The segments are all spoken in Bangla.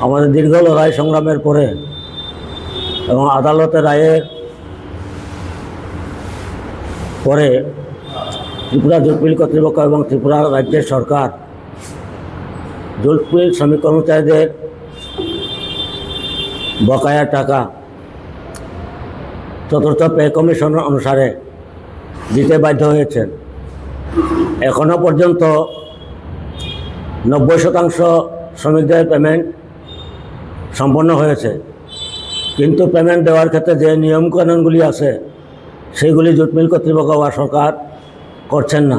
আমাদের দীর্ঘ লড়াই সংগ্রামের পরে এবং আদালতের রায়ের পরে ত্রিপুরা জুট মিল কর্তৃপক্ষ এবং ত্রিপুরা রাজ্যের সরকার জুট মিল শ্রমিক কর্মচারীদের বকেয়া টাকা চতুর্থ পে কমিশন অনুসারে দিতে বাধ্য হয়েছেন। এখনও পর্যন্ত 90% শ্রমিকদের পেমেন্ট সম্পন্ন হয়েছে, কিন্তু পেমেন্ট দেওয়ার ক্ষেত্রে যে নিয়মকানুনগুলি আছে সেইগুলি জুট মিল কর্তৃপক্ষ বা সরকার করছেন না।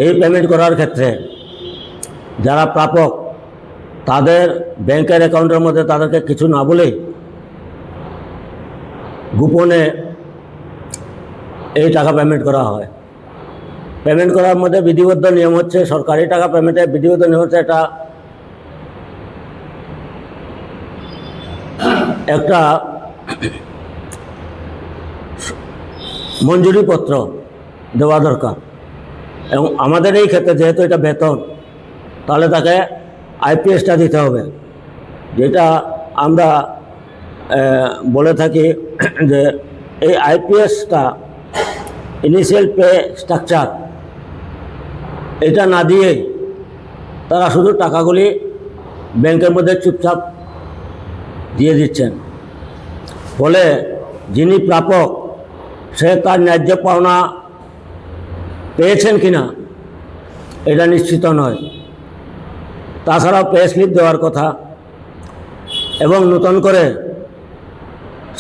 এই পেমেন্ট করার ক্ষেত্রে যারা প্রাপক তাদের ব্যাংকের অ্যাকাউন্টের মধ্যে তাদেরকে কিছু না বলেই গোপনে এই টাকা পেমেন্ট করা হয়। পেমেন্ট করার মধ্যে বিধিবদ্ধ নিয়ম হচ্ছে, সরকারি টাকা পেমেন্টের বিধিবদ্ধ নিয়ম হচ্ছে একটা মঞ্জুরিপত্র দেওয়া দরকার। এবং আমাদের এই ক্ষেত্রে যেহেতু এটা বেতন, তাহলে তাকে আইপিএসটা দিতে হবে, যেটা আমরা বলে থাকি যে এই আইপিএসটা ইনিশিয়াল পে স্ট্রাকচার, এটা না দিয়েই তারা শুধু টাকাগুলি ব্যাংকের মধ্যে চুপচাপ দিয়ে দিচ্ছেন। ফলে যিনি প্রাপক সে তার ন্যায্য পাওনা পেয়েছেন কিনা এটা নিশ্চিত নয়। তাছাড়াও পে স্লিপ দেওয়ার কথা এবং নতুন করে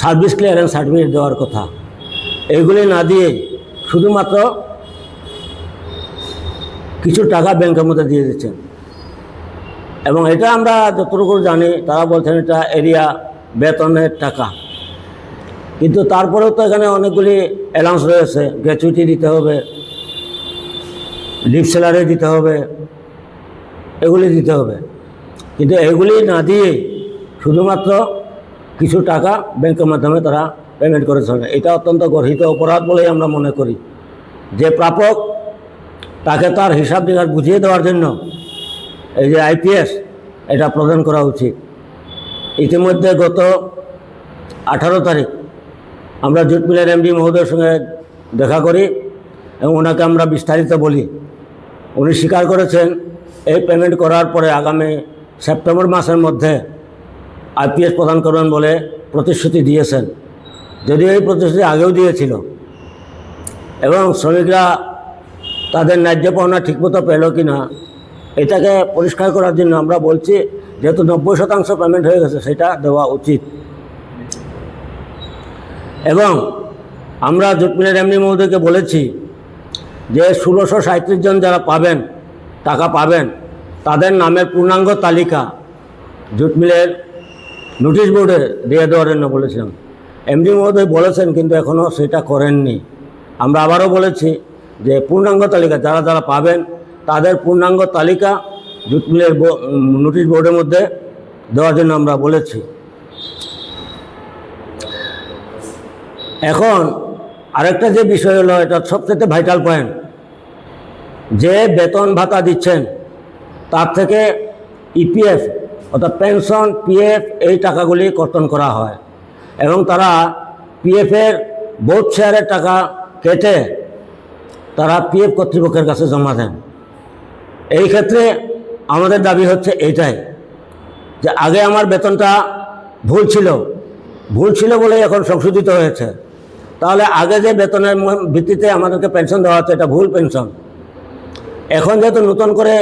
সার্ভিস ক্লিয়ারেন্স সার্টিফিকেট দেওয়ার কথা, এইগুলি না দিয়ে শুধুমাত্র কিছু টাকা ব্যাংকের মধ্যে দিয়ে দিচ্ছেন। এবং এটা আমরা যতটুকু জানি তারা বলছেন এটা এরিয়া বেতনের টাকা, কিন্তু তারপরেও তো এখানে অনেকগুলি অ্যালাউন্স রয়েছে, গ্র্যাচুইটি দিতে হবে, লিভ স্যালারি দিতে হবে, এগুলি দিতে হবে। কিন্তু এগুলি না দিয়ে শুধুমাত্র কিছু টাকা ব্যাংকের মাধ্যমে তারা পেমেন্ট করেছেন। এটা অত্যন্ত গর্হিত অপরাধ বলেই আমরা মনে করি। যে প্রাপক তাকে তার হিসাব নিকাশ বুঝিয়ে দেওয়ার জন্য এই যে আইপিএস, এটা প্রদান করা উচিত। ইতিমধ্যে গত 18 তারিখ আমরা জুট মিলের এমডি মহোদয়ের সঙ্গে দেখা করি এবং ওনাকে আমরা বিস্তারিত বলি। উনি স্বীকার করেছেন এই পেমেন্ট করার পরে আগামী সেপ্টেম্বর মাসের মধ্যে আইপিএস প্রদান করবেন বলে প্রতিশ্রুতি দিয়েছেন। যদিও এই প্রতিশ্রুতি আগেও দিয়েছিল এবং শ্রমিকরা তাদের ন্যায্য পাওনা ঠিকমতো পেল কি না এটাকে পরিষ্কার করার জন্য আমরা বলছি, যেহেতু 90% পেমেন্ট হয়ে গেছে সেটা দেওয়া উচিত। এবং আমরা জুট মিলের এমডি মহোদয়কে বলেছি যে 1637 জন যারা পাবেন টাকা পাবেন তাদের নামের পূর্ণাঙ্গ তালিকা জুট মিলের নোটিশ বোর্ডে দিয়ে দেওয়ার জন্য বলেছিলাম। এমডি মহোদয় বলেছেন, কিন্তু এখনও সেটা করেননি। আমরা আবারও বলেছি যে পূর্ণাঙ্গ তালিকা যারা যারা পাবেন তাদের পূর্ণাঙ্গ তালিকা জুট মিলের নোটিশ বোর্ডের মধ্যে দেওয়ার জন্য আমরা বলেছি। এখন আরেকটা যে বিষয় হলো, এটা সবচেয়ে ভাইটাল পয়েন্ট, যে বেতন ভাতা দিচ্ছেন তার থেকে ইপিএফ অর্থাৎ পেনশন, পিএফ এই টাকাগুলি কর্তন করা হয় এবং তারা পিএফের বোথ শেয়ারের টাকা কেটে তারা পিএফ কর্তৃপক্ষের কাছে জমা দেন। এই ক্ষেত্রে আমাদের দাবি হচ্ছে এইটাই যে আগে আমার বেতনটা ভুল ছিল বলেই এখন সংশোধিত হয়েছে। তাহলে আগে যে বেতনের ভিত্তিতে আমাদেরকে পেনশন দেওয়া হচ্ছে এটা ভুল পেনশন। এখন যেহেতু নতুন করে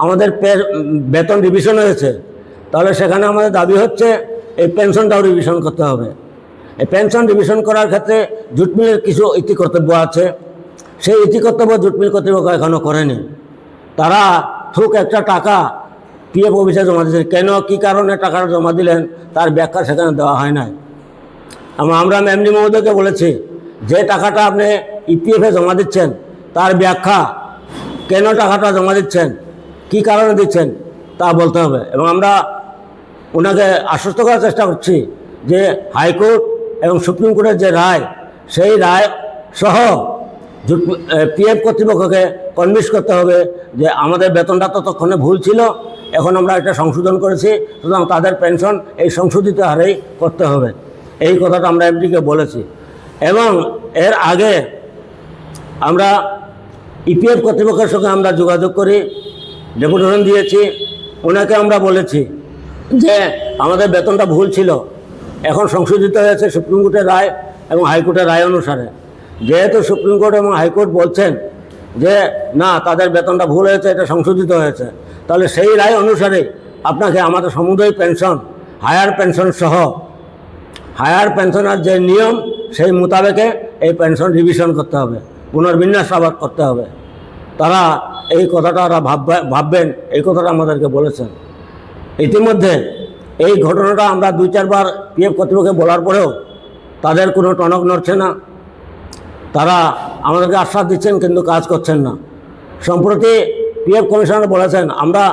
আমাদের বেতন রিভিশন হয়েছে, তাহলে সেখানে আমাদের দাবি হচ্ছে এই পেনশনটাও রিভিশন করতে হবে। এই পেনশন রিভিশন করার ক্ষেত্রে জুট মিলের কিছু ইতি কর্তব্য আছে, সেই ইতি কর্তব্য জুট মিল কর্তৃপক্ষ এখনও করেনি। তারা থুক একটা টাকা পিএফ অফিসে জমা দিয়েছেন, কেন কী কারণে টাকাটা জমা দিলেন তার ব্যাখ্যা সেখানে দেওয়া হয় নাই। আমরা এমডি মহোদয়কে বলেছি যে টাকাটা আপনি ইপিএফে জমা দিচ্ছেন তার ব্যাখ্যা, কেন টাকাটা জমা দিচ্ছেন, কী কারণে দিচ্ছেন তা বলতে হবে। এবং আমরা ওনাকে আশ্বস্ত করার চেষ্টা করছি যে হাইকোর্ট এবং সুপ্রিম কোর্টের যে রায়, সেই রায় সহ পিএফ কর্তৃপক্ষকে কনভিন্স করতে হবে যে আমাদের বেতনটা ততক্ষণে ভুল ছিল, এখন আমরা এটা সংশোধন করেছি, সুতরাং তাদের পেনশন এই সংশোধিত হারেই করতে হবে। এই কথাটা আমরা এমডিকে বলেছি। এবং এর আগে আমরা ইপিএফ কর্তৃপক্ষের সঙ্গে আমরা যোগাযোগ করি, ডেপুটেশন দিয়েছি, ওনাকে আমরা বলেছি যে আমাদের বেতনটা ভুল ছিল, এখন সংশোধিত হয়েছে সুপ্রিম কোর্টের রায় এবং হাইকোর্টের রায় অনুসারে। যেহেতু সুপ্রিম কোর্ট এবং হাইকোর্ট বলছেন যে না তাদের বেতনটা ভুল হয়েছে, এটা সংশোধিত হয়েছে, তাহলে সেই রায় অনুসারে আপনাকে আমাদের সমুদয় পেনশন, হায়ার পেনশন সহ হায়ার পেনশনের যে নিয়ম সেই মোতাবেকে এই পেনশন রিভিশন করতে হবে, পুনর্বিন্যাস আবার করতে হবে। তারা এই কথাটা ওরা ভাববেন, এই কথাটা আমাদেরকে বলেছেন। ইতিমধ্যে এই ঘটনাটা আমরা 2-4 বার পিএফ কর্তৃপক্ষকে বলার পরেও তাদের কোনো টনক নড়ছে না। তারা আমাদেরকে আশ্বাস দিচ্ছেন কিন্তু কাজ করছেন না। সম্প্রতি পিএফ কমিশনার বলেছেন আমরা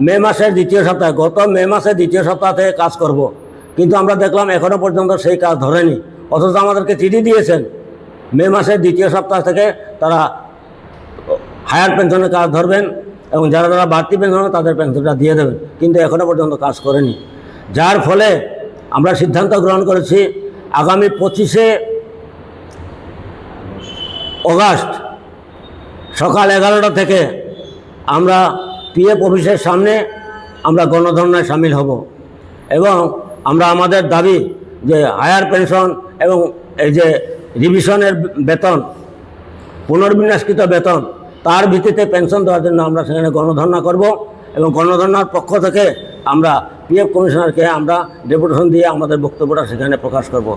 মে মাসের দ্বিতীয় সপ্তাহে, গত মে মাসের দ্বিতীয় সপ্তাহ থেকে কাজ করব, কিন্তু আমরা দেখলাম এখনও পর্যন্ত সেই কাজ ধরেনি। অথচ আমাদেরকে চিঠি দিয়েছেন মে মাসের দ্বিতীয় সপ্তাহ থেকে তারা হায়ার পেনশনের কাজ ধরবেন এবং যারা যারা বাড়তি পেনশন তাদের পেনশনটা দিয়ে দেবেন, কিন্তু এখনও পর্যন্ত কাজ করেনি। যার ফলে আমরা সিদ্ধান্ত গ্রহণ করেছি আগামী 25শে অগাস্ট সকাল 11টা থেকে আমরা পিএফ অফিসের সামনে আমরা গণধর্নায় সামিল হব এবং আমরা আমাদের দাবি যে হায়ার পেনশন এবং এই যে রিভিশনের বেতন, পুনর্বিন্যাসকৃত বেতন, তার ভিত্তিতে পেনশন দেওয়ার জন্য আমরা সেখানে গণধর্না করব এবং গণধর্নার পক্ষ থেকে আমরা পিএফ কমিশনারকে আমরা ডেপুটেশন দিয়ে আমাদের বক্তব্যটা সেখানে প্রকাশ করব।